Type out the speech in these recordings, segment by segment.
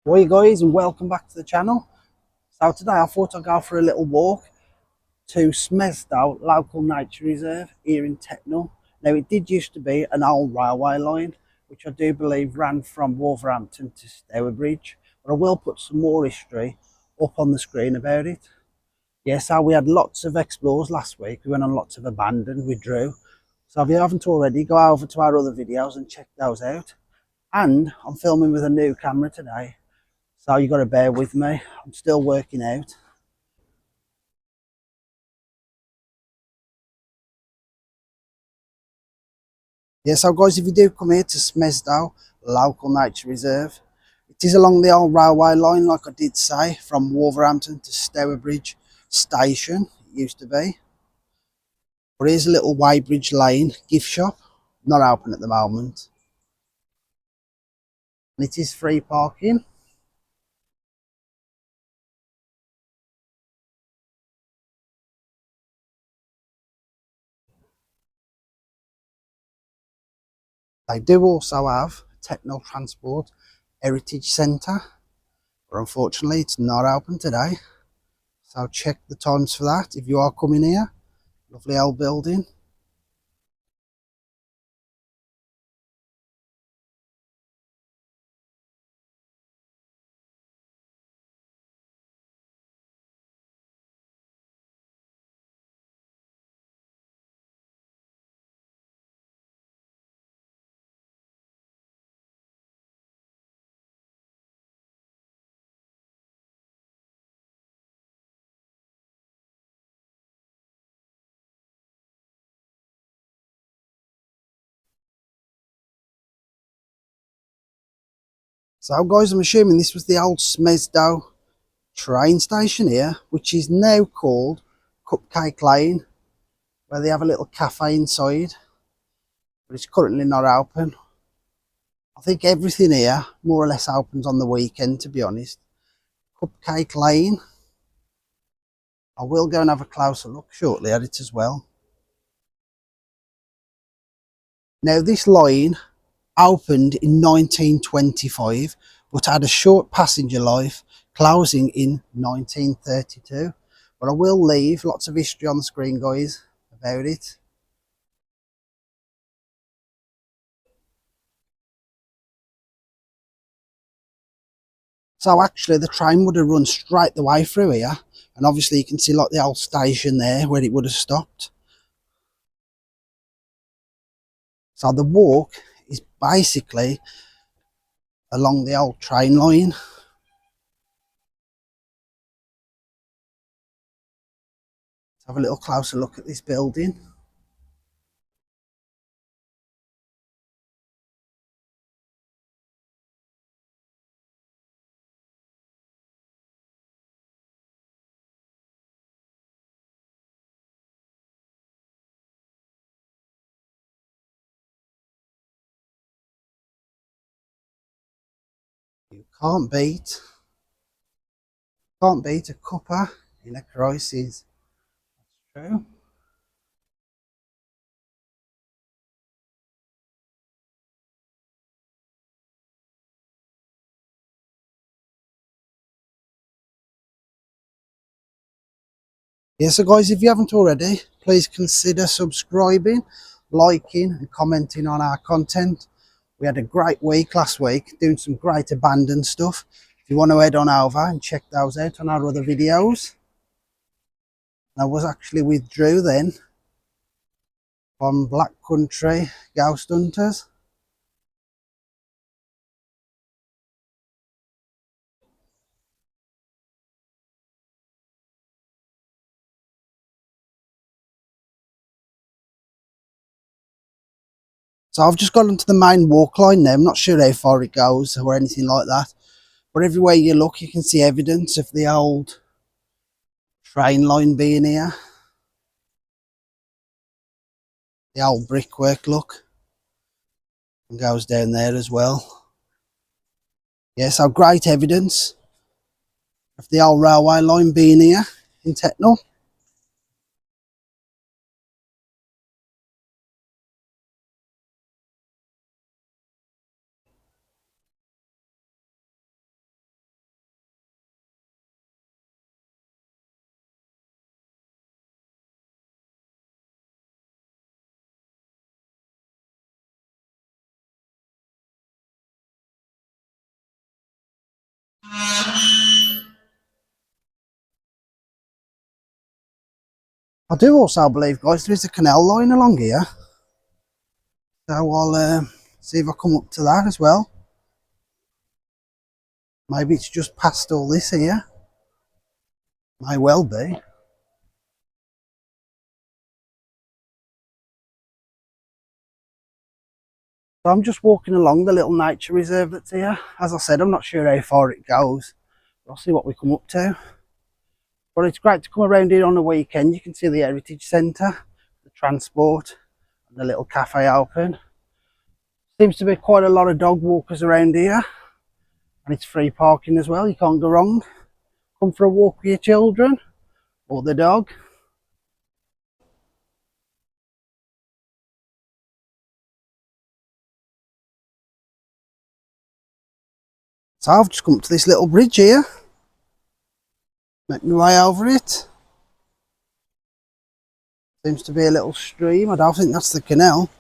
Hi guys, and welcome back to the channel. So today I thought I'd go for a little walk to Smestow local nature reserve here in Tetnall. Now it did used to be an old railway line which I do believe ran from Wolverhampton to Stourbridge, but I will put some more history up on the screen about it. Yeah, so we had lots of explores last week. We went on lots of abandoned, we drew. So if you haven't already, go over to our other videos and check those out. And I'm filming with a new camera today, so you got to bear with me. I'm still working out. Yeah, so guys, if you do come here to Smestow local nature reserve, it is along the old railway line, like I did say, from Wolverhampton to Stourbridge station. It used to be. But here's a little Weybridge Lane gift shop, not open at the moment. And it is free parking. They do also have Techno Transport Heritage Centre, but unfortunately it's not open today. So check the times for that if you are coming here. Lovely old building. So guys, I'm assuming this was the old Smestow train station here, which is now called Cupcake Lane, where they have a little cafe inside, but it's currently not open. I think everything here more or less opens on the weekend, to be honest. Cupcake Lane. I will go and have a closer look shortly at it as well. Now this line opened in 1925, but had a short passenger life, closing in 1932. But I will leave lots of history on the screen, guys, about it. So actually the train would have run straight the way through here, and obviously you can see like the old station there where it would have stopped. So the walk is basically along the old train line. Let's have a little closer look at this building. You can't beat a cuppa in a crisis. True. Yeah, so guys, if you haven't already, please consider subscribing, liking and commenting on our content. We had a great week last week doing some great abandoned stuff. If you want to head on over and check those out on our other videos. And I was actually with Drew then from Black Country Ghost Hunters. So I've just got onto the main walk line now. I'm not sure how far it goes or anything like that. But everywhere you look, you can see evidence of the old train line being here. The old brickwork look. And goes down there as well. Yeah, so great evidence of the old railway line being here in Tetnall. I do also believe, guys, there is a canal line along here. So I'll see if I come up to that as well. Maybe it's just past all this here. May well be. So I'm just walking along the little nature reserve that's here. As I said, I'm not sure how far it goes. I'll see what we come up to. But it's great to come around here on the weekend. You can see the Heritage Centre, the transport, and the little cafe open. Seems to be quite a lot of dog walkers around here. And it's free parking as well, you can't go wrong. Come for a walk with your children or the dog. So I've just come to this little bridge here. Make my way over it. Seems to be a little stream. I don't think that's the canal.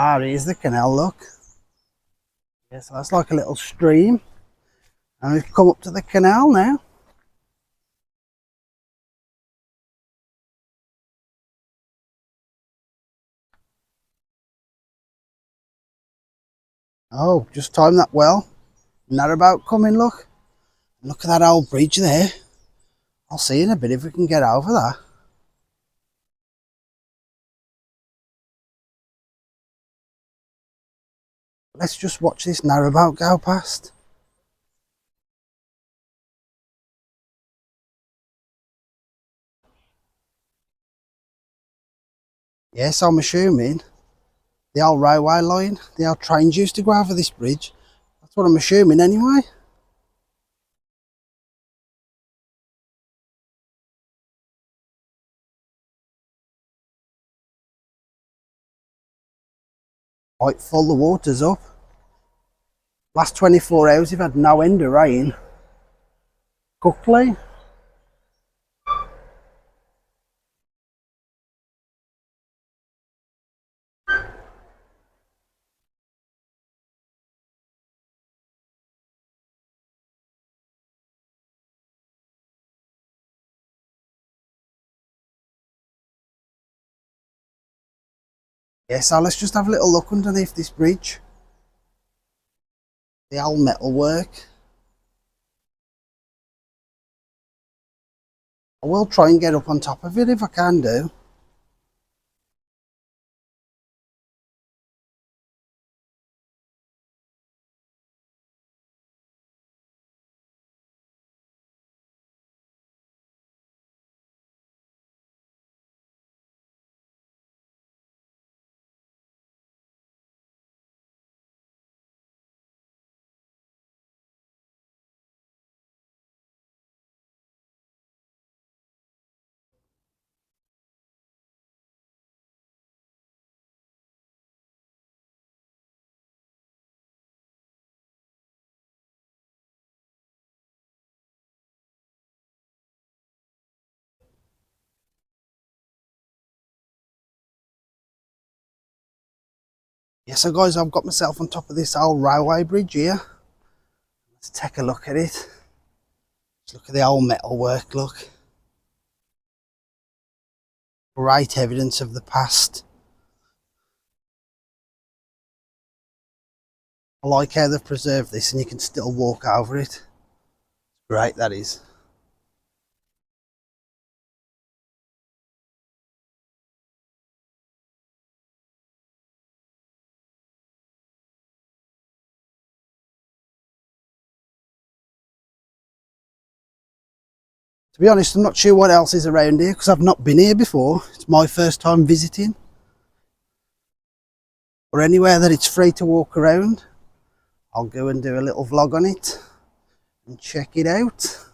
Ah, here's the canal, look. Yeah, so that's like a little stream. And we've come up to the canal now. Oh, just timed that well. Narrowboat coming, look. Look at that old bridge there. I'll see in a bit if we can get over that. Let's just watch this narrowboat go past. Yes, I'm assuming the old railway line, the old trains used to go over this bridge. That's what I'm assuming anyway. Quite full, the water's up. Last 24 hours we've had no end of rain. Cookplay. Yeah, so let's just have a little look underneath this bridge. The old metal work. I will try and get up on top of it if I can do. Yeah, so guys, I've got myself on top of this old railway bridge here. Let's take a look at it. Let's look at the old metal work, look. Great evidence of the past. I like how they've preserved this and you can still walk over it. Great, that is. To be honest, I'm not sure what else is around here because I've not been here before. It's my first time visiting. Or anywhere that it's free to walk around. I'll go and do a little vlog on it and check it out.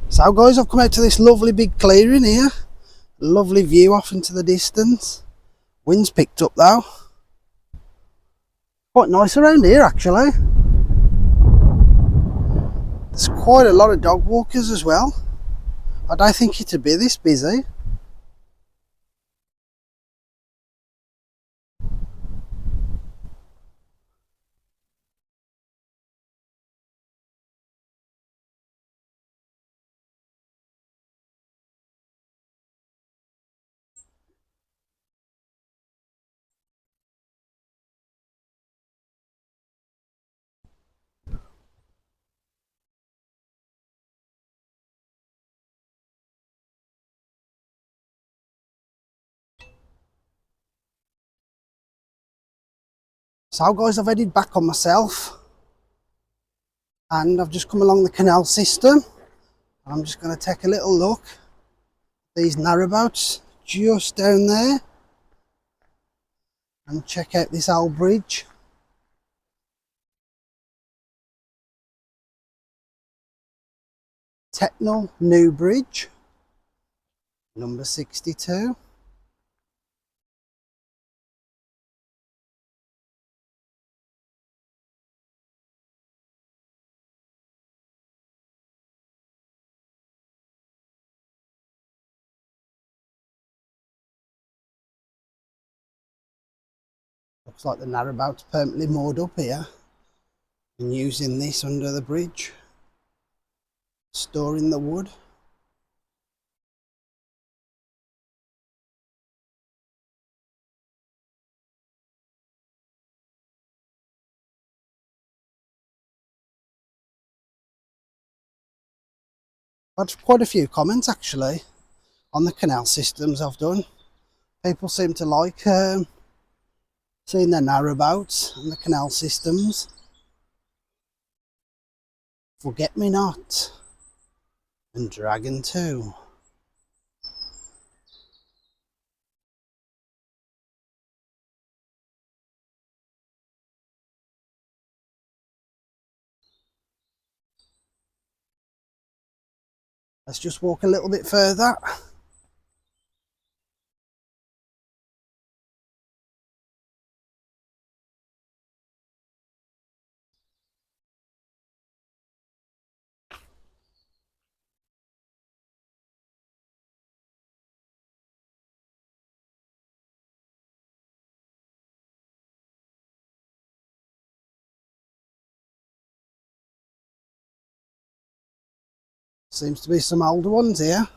So guys, I've come out to this lovely big clearing here. Lovely view off into the distance. Wind's picked up though. Quite nice around here actually. There's quite a lot of dog walkers as well. I don't think it'd be this busy. So guys, I've headed back on myself and I've just come along the canal system. I'm just going to take a little look at these narrowboats just down there and check out this old bridge. Technal New Bridge, number 62. Looks like the narrowboat's permanently moored up here and using this under the bridge, storing the wood. I've had quite a few comments actually on the canal systems I've done. People seem to like seeing the narrowboats and the canal systems. Forget Me Not and Dragon 2. Let's just walk a little bit further. Seems to be some older ones here.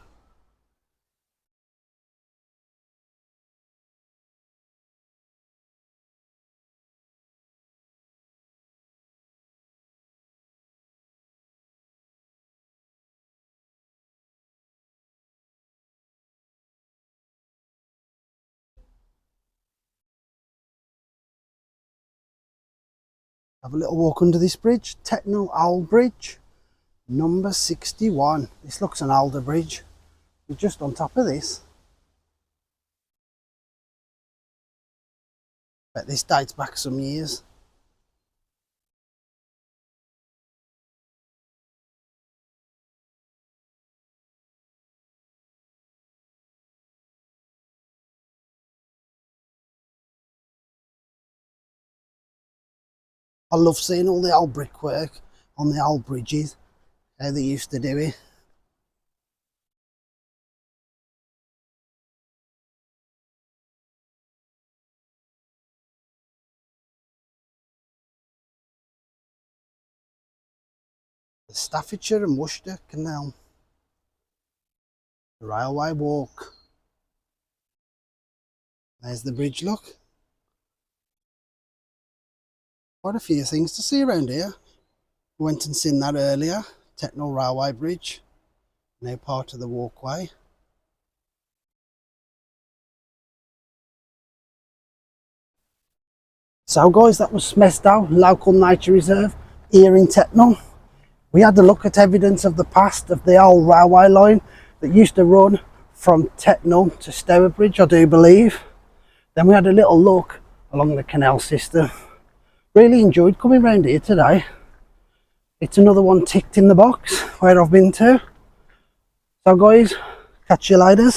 Have a little walk under this bridge, Techno Old Bridge, number 61. This looks an older bridge. We're just on top of this. Bet this dates back some years. I love seeing all the old brickwork on the old bridges, how they used to do it. The Staffordshire and Worcester Canal, the Railway Walk. There's the bridge, look. Quite a few things to see around here. We went and seen that earlier, Techno Railway Bridge, now part of the walkway. So guys, that was Smestow Local Nature Reserve here in Techno. We had a look at evidence of the past of the old railway line that used to run from Techno to Stourbridge, I do believe. Then we had a little look along the canal system. Really enjoyed coming round here today. It's another one ticked in the box where I've been to. So guys, catch you later.